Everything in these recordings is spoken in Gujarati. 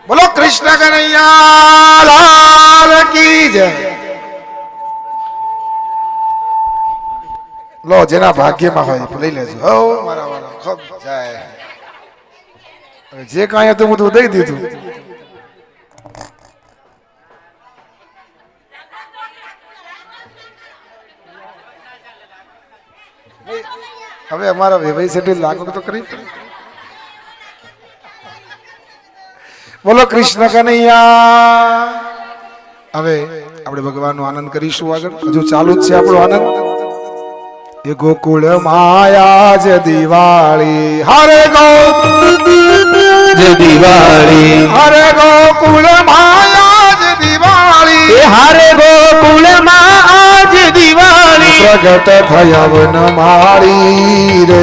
બોલો કૃષ્ણ કનૈયા લાલ કી જય। લો જેના ભાગ્યમાં હોય લઈ લેજો હો મારા વાલા ખબ જાય જે કાંઈ હતું હું તો દઈ દીધું। હવે અમારા વેવાઈ સેટી લાગુ તો કરી। બોલો કૃષ્ણ કનૈયા। હવે આપણે ભગવાનનો આનંદ કરીશું આગળ હજુ ચાલુ જ છે આપણો આનંદ। એ ગોકુળ માયા જ દિવાળી હરે ગો દિવાળી હરે ગોકુળ માયા જ દિવાળી હારે ગોકુળ માં આજ દિવાળી પ્રગટ થયા વન માળી રે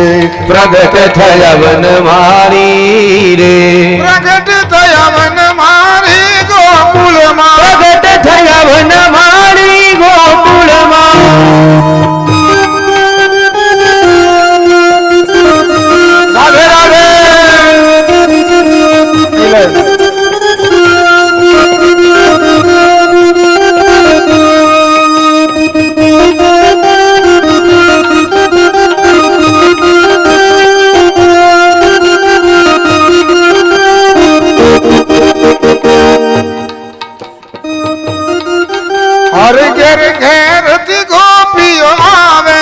પ્રગટ થયા વન મારી રે પ્રગટ થયા વન મારી ગોકુળ માં પ્રગટ થયા વન મારી ગોકુળ માં રાધે રાધે हर घर घर गोपियों आवे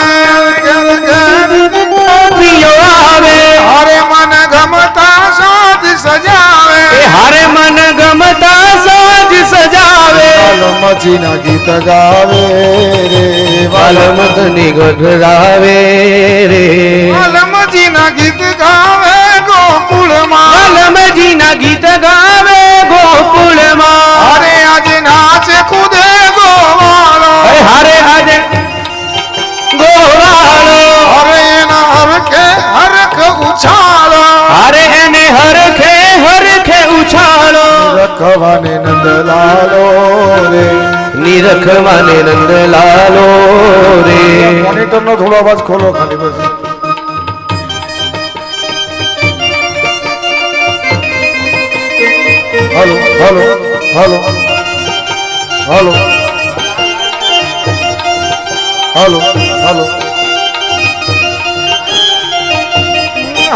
घर घर गोपियों आवे हरे मन गमता साज सजावे हरे मन गमता साज सजावे वाल्मीकि ना गीत गावे रे वाल्मीकि गढ़ावे रे वाल्मीकि ना गीत गावे गोकुल मां वाल्मीकि ना गीत गावे गोकुल मां हरे आज नाच खुदे गोवालो हरे आज गोवालो हरे ना हरख उछालो हरे ने हरखे हरखे उछालो रखवाने नंदलालो रे निरखवाने नंदलालो रे મોનિટર નો થોડો અવાજ ખોલો ખાલી બસ। Hello hello hello hello hello hello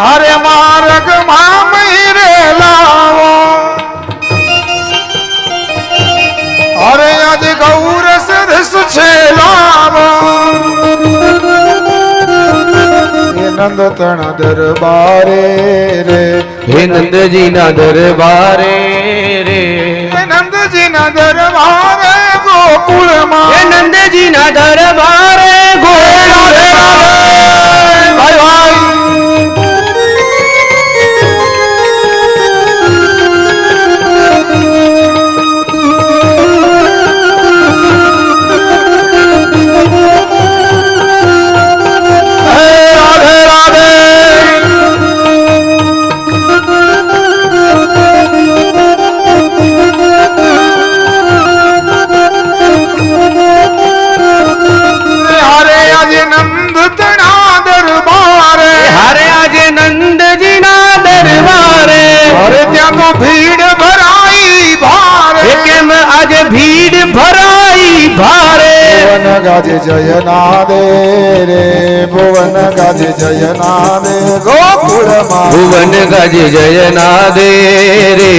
हरे मार्ग मामरे लावो हरे आज गौर सरस छे लावो नंद तना दरबारे रे हे नंद जी ना दरबारे रे नंद जी ना दरबारे गोकुल मां हे नंद जी ना दरबारे गोकुल मां भाई भाई राधे राधे हरे आज नंद तना दरबारे हरे आज नंद जी ना दरबारे अरे त्या तो भीड़ भराई भारे केम आज भीड़ भराई भारे भुवन गाजे जय नादे रे भुवन गाजे जय नादे गोकुल मां भुवन गज जय नादे रे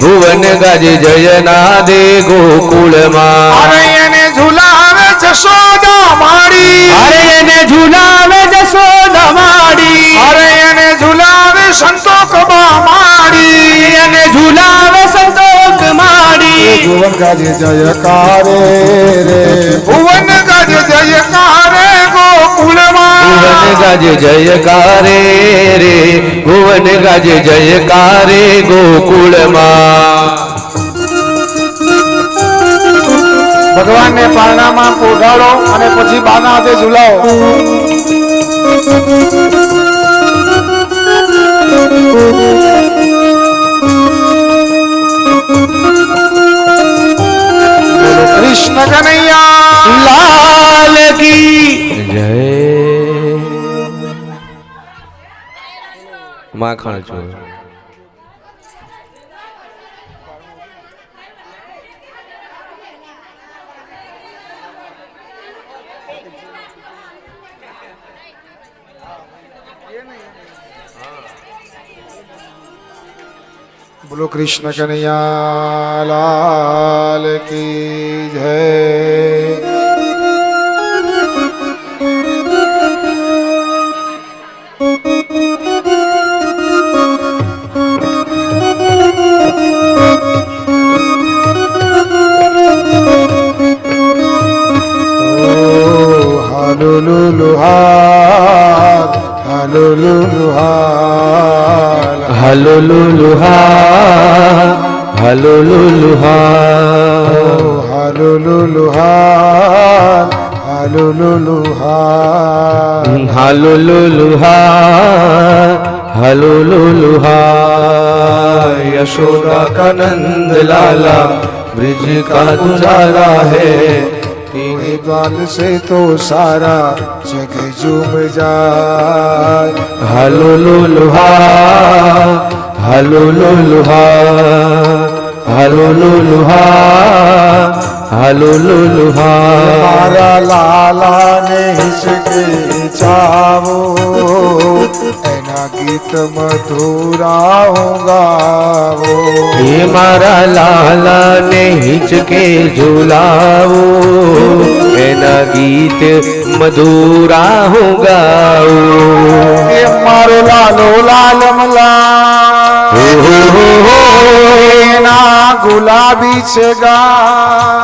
भुवन गज जय नादे गोकुल मां अरे એને ઝુલાવે જશોદા માડી अरे ने झूलावे जसोदा माड़ी अरे એને ઝુલાવે સંતોષ માડી ने झूलावे संतोष माड़ी ભુવન ગાજે જયકારે રે ભુવન ગાજે જયકારે ગોકુલ માં भुवन गज जयकारे रे भुवन गज जयकारे गोकुल मां ભગવાન ને પારણામાં પોઢાડો અને પછી બાના હાથે ઝુલાવો। કૃષ્ણ કનૈયા लाल की जय માખણ છો. बोलो कृष्ण कन्हैया लाल की जय. हालुलुलुहाल हालुलुलुहाल હલુલુલુહા હલુલુલુહા हालुलुलुहाल हालुलुलुहाल હલુલુલુહા હલુલુલુહા યશોदा का नंद लाला ब्रिज का दुलारा है. तेरे द्वार से तो सारा जग झूम जाए. हलुलुलुहा हलुलुलुहा हलुलुलुहा हलुलुलुहा मारा लाला ने हिचके चावो एना गीत मधुरा गावो. हे मारा लाला ने हिचके झुलावो एना गीत मधुरा हो गाओ. ये मारो लालो लालमला एना गुलाबी છે ગા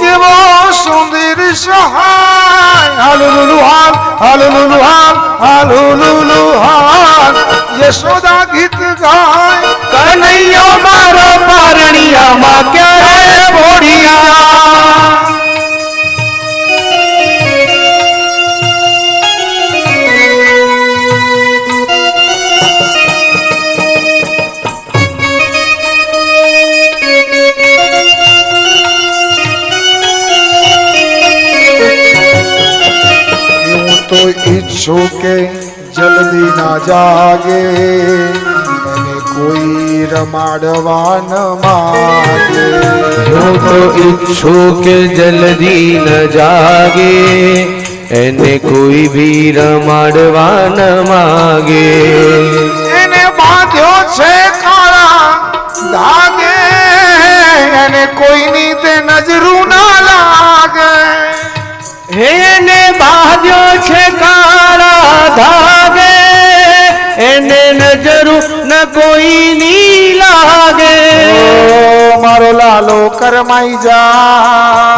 કેવો સુંદર સહાય. હાલુલુલુહાલ હાલુલુલુહાલ હાલુલુલુહાલ યશોદા ગીત ગાય. કનૈયો મારો પારણિયામાં ક્યારે બોડિયા. તો ઈચ્છું કે જલ્દી ના જાગે અને કોઈ રમાડવા ન માગે. હું તો ઈચ્છું કે જલ્દી ન જાગે એને કોઈ ભી રમાડવા ન માગે. એને બાંધ્યો છે કાળા ધાગે અને કોઈની તે નજરું ના લાગે. એને બાંધ્યો છે કાળા ધાગે એને નજરું ન કોઈની લાગે. મારો લાલો કરમાઈ જા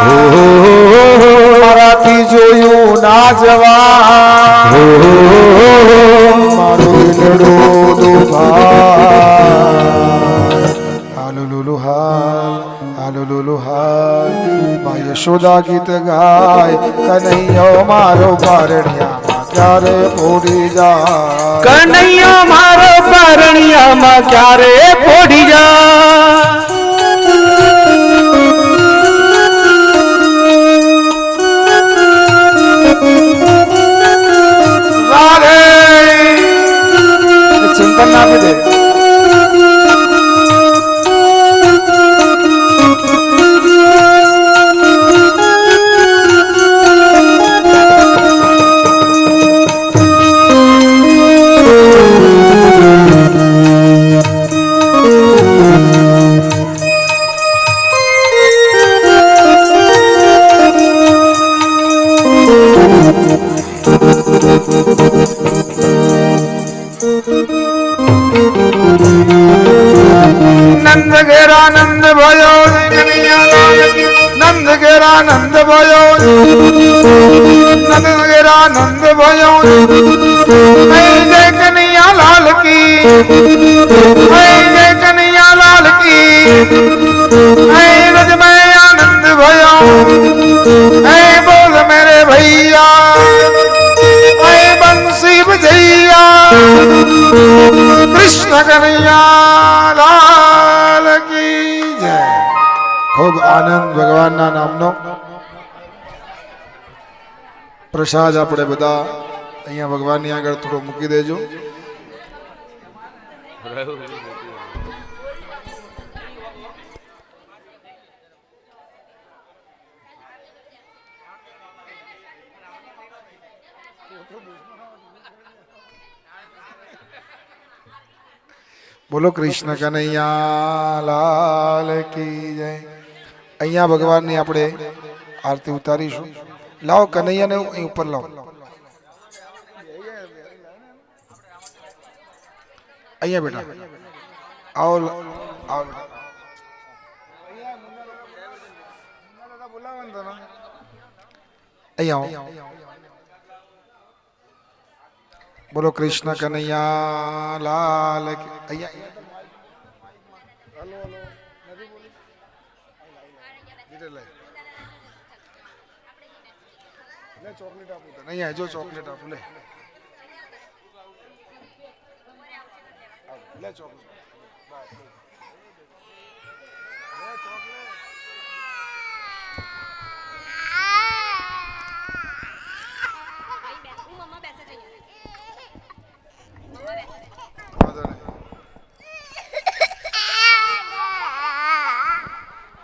મારાથી જોયું ના જવા. મારો ઈલડો દુભાઈ. હાલુલુલુહાલ હાલુલુલુહાલ મા યશોદા ગીત ગાય. કનૈયો મારો પારણિયામાં ક્યારે પોડી જાય. કનૈયો મારો પારણિયામાં ક્યારે પોડી જા. રાધે ચિંતન ના આપી દે. નંદ ઘેરા નંદ ભયો નંદ ઘેરા નંદ ભયો નંદ ઘેરા નંદ ભયો. જય કનૈયા લાલ કી જય કનૈયા લાલ કી. રજ મેં આનંદ ભયો બોલ મેરે ભૈયા બંસી બજૈયા. કૃષ્ણ કનૈયા લાલ કી જય. ખૂબ આનંદ ભગવાનના નામનો પ્રસાદ આપણે બધા અહીંયા ભગવાનની આગળ થોડો મૂકી દેજો. બોલો કૃષ્ણ કનૈયા લાલ કી જય. અહીંયા ભગવાનની આપણે આરતી ઉતારીશું. લાવો કનૈયાને અહીં ઉપર લાવો. અહીંયા બેટા આવો આવો બેટા. અહીંયા આવો. બોલો કૃષ્ણ કનૈયા લાલ કી. અહીંયા ચોકલેટ આપું તને. અહીંયા જો ચોકલેટ આપું. લે લે ચોકલેટ.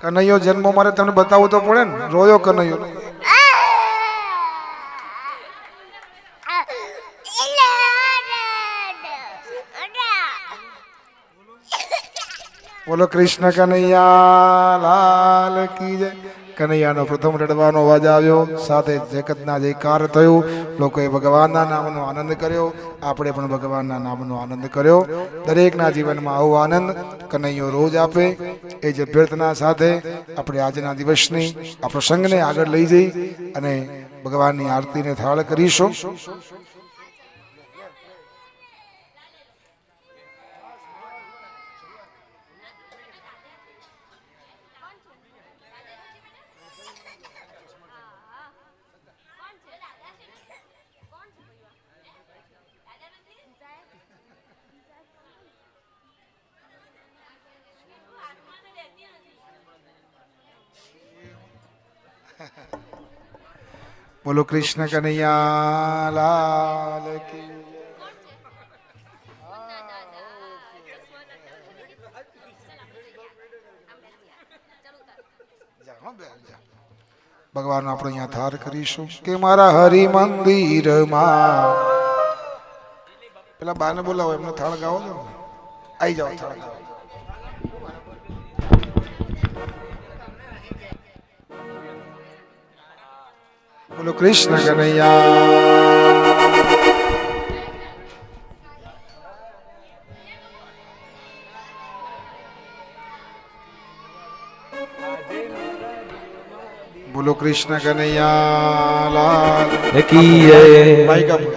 કનૈયો જન્મ મારે તમને બતાવવું તો પડે ને. રોયો કનૈયો. બોલો કૃષ્ણ કનૈયા લાલ કી જય. કનૈયાનો પ્રથમ રડવાનો અવાજ આવ્યો, સાથે જગતના જયકાર થયું. લોકોએ ભગવાનના નામનો આનંદ કર્યો. આપણે પણ ભગવાનના નામનો આનંદ કર્યો. દરેકના જીવનમાં આવો આનંદ કનૈયો રોજ આપે એ જ અભ્યર્થના સાથે આપણે આજના દિવસની આ પ્રસંગને આગળ લઈ જઈ અને ભગવાનની આરતીને થાળ કરીશું. બોલો કૃષ્ણ કનૈયા લાલ કી. ભગવાન આપણે અહીંયા થાર કરીશું કે મારા હરિ મંદિરમાં. પેલા બાને બોલાવો, એમને થાળ ગાવો છો. આઈ જાઓ થાળ ગાવો. બોલો કૃષ્ણ કનૈયા. બોલો કૃષ્ણ કનૈયા લાલ કી જય. માઈક આપો.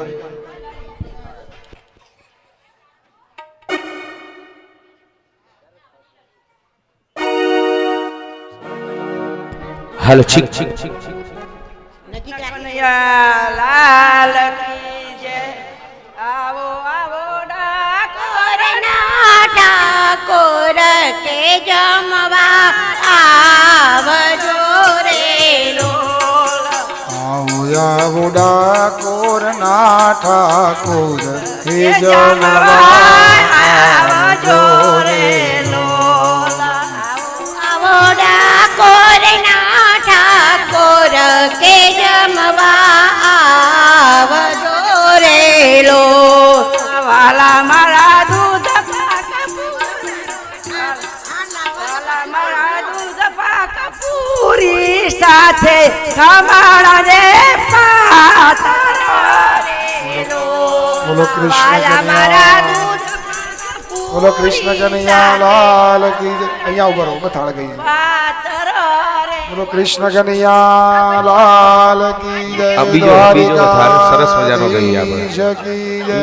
હાલો છીક લાલ કી જય. આવો આવો ડાકોર ઠાકોર કે જમવા આવજો રે લોલ. આવો આવો ડાકોર ના ઠાકોર હે જમવા આવજો રે લોલ. આવો ડાકોર ના ઠાકોર કે જમવા આવજો રે લોલ. વાલા મારા દૂધ પાક વાલા મારા દૂધ પાક પૂરી સાથે ખમાડા રે પાતરા રે લોલ. બોલો કૃષ્ણ વાલા મારા કનૈયા. દૂધ બોલો કૃષ્ણ કનૈયા લાલ કી જય. અહીંયા ઉભા રહો, થાળ ગઈ. પાતરા રે. બોલો કૃષ્ણ કનૈયા લાલ કી જય. આ બીજો થાળ સરસ મજાનો ગઈ આપણે. દ્વારિકાધીશ કી જય.